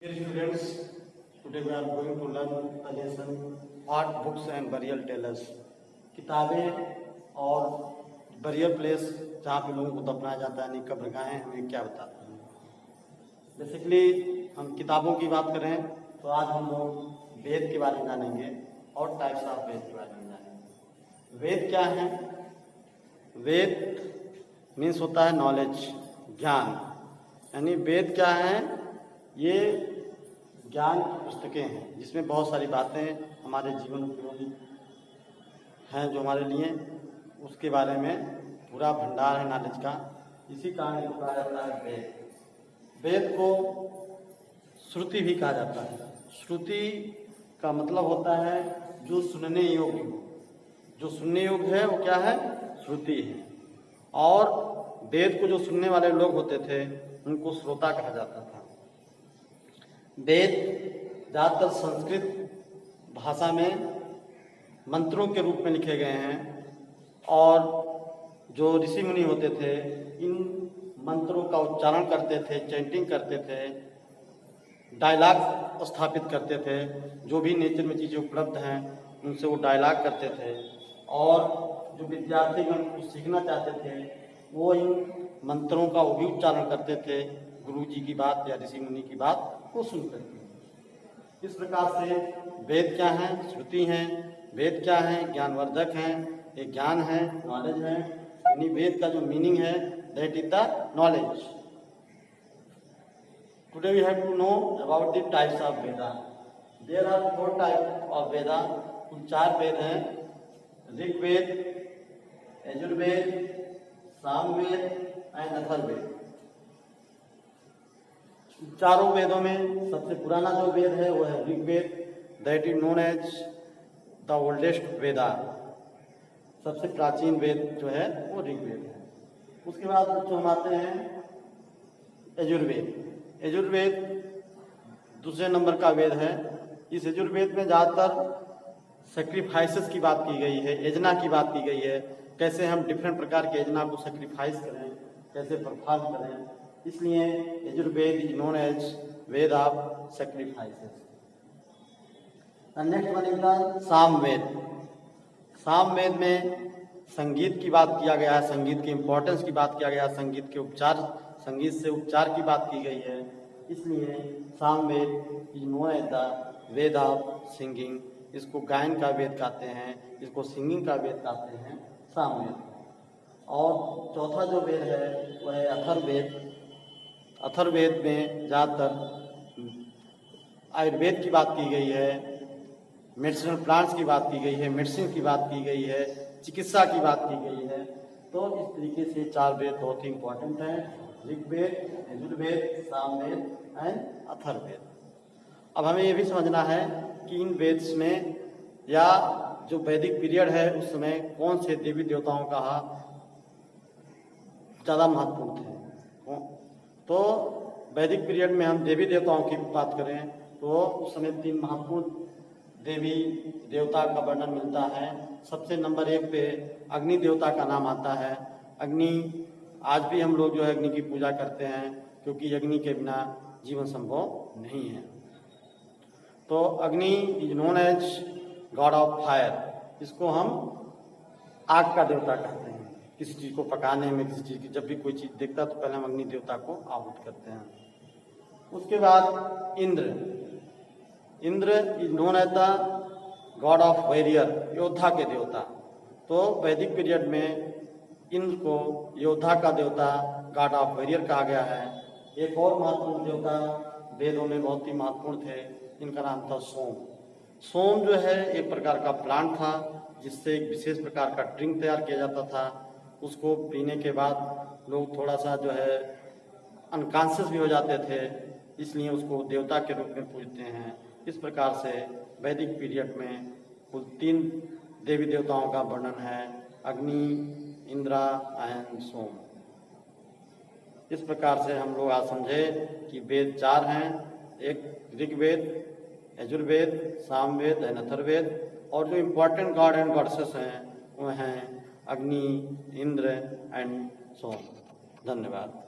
Dear students, today we are going to learn the lesson Art Books and Burial Tellers. किताबें और burial place जहाँ पे लोगों को दफनाया जाता है, यानी कब्रगाहें हमें क्या बताती हैं। बेसिकली हम किताबों की बात करें तो आज हम लोग वेद के बारे में जानेंगे और टाइप्स ऑफ वेद के बारे में जानेंगे। वेद क्या है? वेद मीन्स होता है नॉलेज, ज्ञान। यानी वेद क्या है? ये ज्ञान की पुस्तकें हैं जिसमें बहुत सारी बातें हमारे जीवन उपयोगी हैं, जो हमारे लिए उसके बारे में पूरा भंडार है नॉलेज का। इसी कारण को कहा जाता है वेद। वेद को श्रुति भी कहा जाता है। श्रुति का मतलब होता है जो सुनने योग्य हो। जो सुनने योग्य है वो क्या है? श्रुति है। और वेद को जो सुनने वाले लोग होते थे उनको श्रोता कहा जाता था। वेद ज़्यादातर संस्कृत भाषा में मंत्रों के रूप में लिखे गए हैं और जो ऋषि मुनि होते थे इन मंत्रों का उच्चारण करते थे, चैंटिंग करते थे, डायलॉग स्थापित करते थे। जो भी नेचर में चीज़ें उपलब्ध हैं उनसे वो डायलॉग करते थे और जो विद्यार्थीगण कुछ सीखना चाहते थे वो इन मंत्रों का वो भी उच्चारण करते थे। गुरु जी की बात या ऋषि मुनि की बात को सुन करके। इस प्रकार से वेद क्या है? श्रुति हैं। वेद क्या है? ज्ञानवर्धक हैं। ये ज्ञान है, नॉलेज है। यानी वेद का जो मीनिंग है that is the knowledge. Today we have to know about the types of Veda. There are 4 type of Veda. कुल 4 वेद हैं: ऋग्वेद, यजुर्वेद, सामवेद एंड अथर्ववेद। चारों वेदों में सबसे पुराना जो वेद है वो है Rigveda, that is known as the oldest Veda. सबसे प्राचीन वेद जो है वो ऋग्वेद है। उसके बाद जो हम आते हैं यजुर्वेद। यजुर्वेद दूसरे नंबर का वेद है। इस यजुर्वेद में ज़्यादातर सेक्रीफाइसेस की बात की गई है, यजना की बात की गई है। कैसे हम डिफरेंट प्रकार के यजना को सेक्रीफाइस करें, कैसे परफॉर्म करें। इसलिए Yajurveda is known as Veda of sacrifices. Next one is the Samaveda. Samaveda में संगीत की बात किया गया है, संगीत की इम्पोर्टेंस की बात किया गया है, संगीत के उपचार, संगीत से उपचार की बात की गई है। इसलिए Samaveda is known as the Veda of singing. इसको गायन का वेद कहते हैं, इसको सिंगिंग का वेद कहते हैं, सामवेद। और चौथा जो वेद है वह है अथर्ववेद। अथर्ववेद में ज़्यादातर आयुर्वेद की बात की गई है, मेडिसिनल प्लांट्स की बात की गई है, मेडिसिन की बात की गई है, चिकित्सा की बात की गई है। तो इस तरीके से 4 वेद बहुत ही इंपॉर्टेंट हैं: ऋग्वेद, यजुर्वेद, सामवेद एंड अथर्ववेद। अब हमें ये भी समझना है कि इन वेद्स में या जो वैदिक पीरियड है उस समय कौन से देवी देवताओं का ज़्यादा महत्वपूर्ण थे। तो वैदिक पीरियड में हम देवी देवताओं की बात करें तो उस समय 3 महत्वपूर्ण देवी देवता का वर्णन मिलता है। सबसे नंबर 1 पे अग्नि देवता का नाम आता है। अग्नि, आज भी हम लोग जो है अग्नि की पूजा करते हैं क्योंकि अग्नि के बिना जीवन संभव नहीं है। तो Agni is known as god of fire. इसको हम आग का देवता कहते हैं। किसी चीज़ को पकाने में, किसी चीज़ की जब भी कोई चीज़ देखता तो पहले हम अग्नि देवता को आहुत करते हैं। उसके बाद Indra. Indra is known as the god of warrior, योद्धा के देवता। तो वैदिक पीरियड में इंद्र को योद्धा का देवता, गॉड ऑफ वॉरियर कहा गया है। एक और महत्वपूर्ण देवता वेदों में बहुत ही महत्वपूर्ण थे, इनका नाम था सोम। सोम जो है एक प्रकार का प्लांट था जिससे एक विशेष प्रकार का ड्रिंक तैयार किया जाता था। उसको पीने के बाद लोग थोड़ा सा जो है अनकॉन्शियस भी हो जाते थे, इसलिए उसको देवता के रूप में पूजते हैं। इस प्रकार से वैदिक पीरियड में कुल 3 देवी देवताओं का वर्णन है: अग्नि, इंद्रा एंड सोम। इस प्रकार से हम लोग आज समझे कि वेद 4 हैं: एक ऋग्वेद, यजुर्वेद, सामवेद एंड अथर्ववेद। और जो इम्पोर्टेंट गॉड एंड गॉडेसेस हैं वो हैं अग्नि, इंद्र एंड सोम। धन्यवाद।